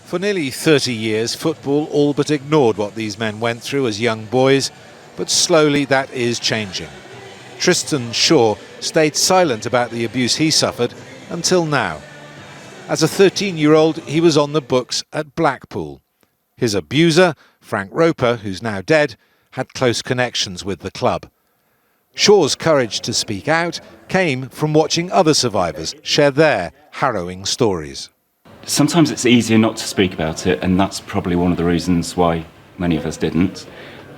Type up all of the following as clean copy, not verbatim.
For nearly 30 years, football all but ignored what these men went through as young boys, but slowly that is changing. Tristan Shaw stayed silent about the abuse he suffered until now. As a 13-year-old, he was on the books at Blackpool. His abuser, Frank Roper, who's now dead, had close connections with the club. Shaw's courage to speak out came from watching other survivors share their harrowing stories. Sometimes it's easier not to speak about it, and that's probably one of the reasons why many of us didn't.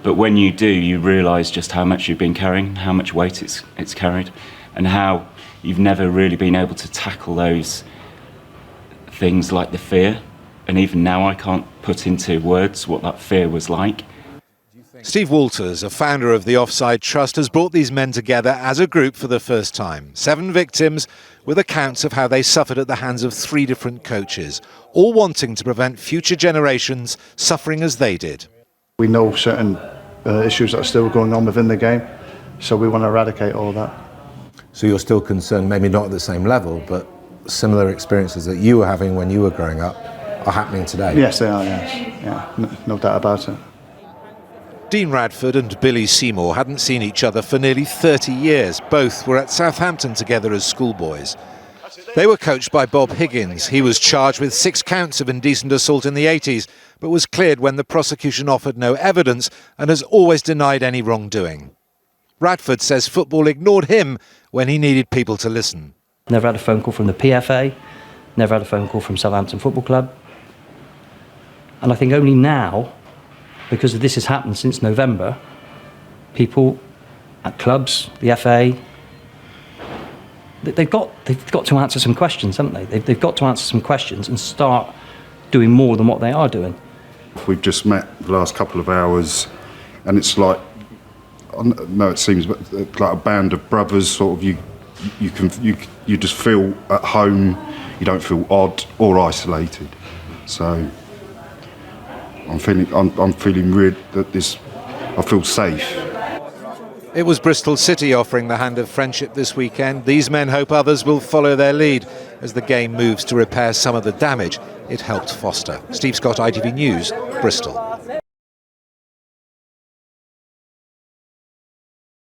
But when you do, you realise just how much you've been carrying, how much weight it's carried, and how you've never really been able to tackle those things like the fear. And even now I can't put into words what that fear was like. Steve Walters, a founder of the Offside Trust, has brought these men together as a group for the first time. 7 victims with accounts of how they suffered at the hands of 3 different coaches, all wanting to prevent future generations suffering as they did. We know certain issues that are still going on within the game, so we want to eradicate all that. So you're still concerned, maybe not at the same level, but similar experiences that you were having when you were growing up are happening today? Yes, they are, yes. Yeah, no doubt about it. Dean Radford and Billy Seymour hadn't seen each other for nearly 30 years. Both were at Southampton together as schoolboys. They were coached by Bob Higgins. He was charged with 6 counts of indecent assault in the 80s, but was cleared when the prosecution offered no evidence and has always denied any wrongdoing. Radford says football ignored him when he needed people to listen. Never had a phone call from the PFA, never had a phone call from Southampton Football Club. And I think only now, because this has happened since November, people at clubs, the FA, they've got to answer some questions, haven't they? They've got to answer some questions and start doing more than what they are doing. We've just met the last couple of hours, and it's like, no, it seems like a band of brothers. Sort of, you just feel at home. You don't feel odd or isolated. So I'm feeling weird that I feel safe. It was Bristol City offering the hand of friendship this weekend. These men hope others will follow their lead as the game moves to repair some of the damage it helped foster. Steve Scott, ITV News, Bristol.